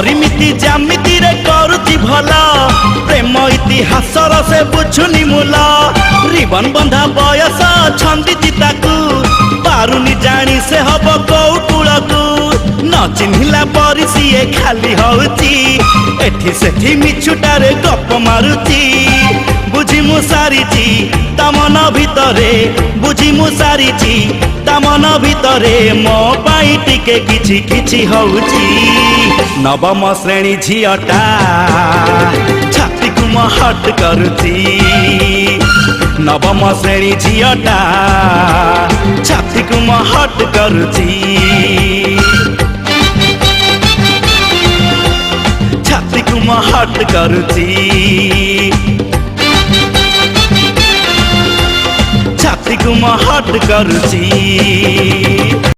परिमिति जामिति रे करुची भला प्रेम इतिहासर से बुझुनी मूल रिबन बंधा बयस छंदी चिताकू पारुनी जानी से हब कौकुलकू न चिन्हिला परी सीए खाली होउची एठी सेठी मिछुटारे गप मारुची बुझी मु सारिची ता मन भितरे बुझी मु सारिची ता मन भितरे मो पाई टिके किछि किछि होउची नवम श्रेणी झियटा छाती को महट करुची नवम श्रेणी झियटा छाती को महट करुची छाती को महट करुची छाती को महट करुची।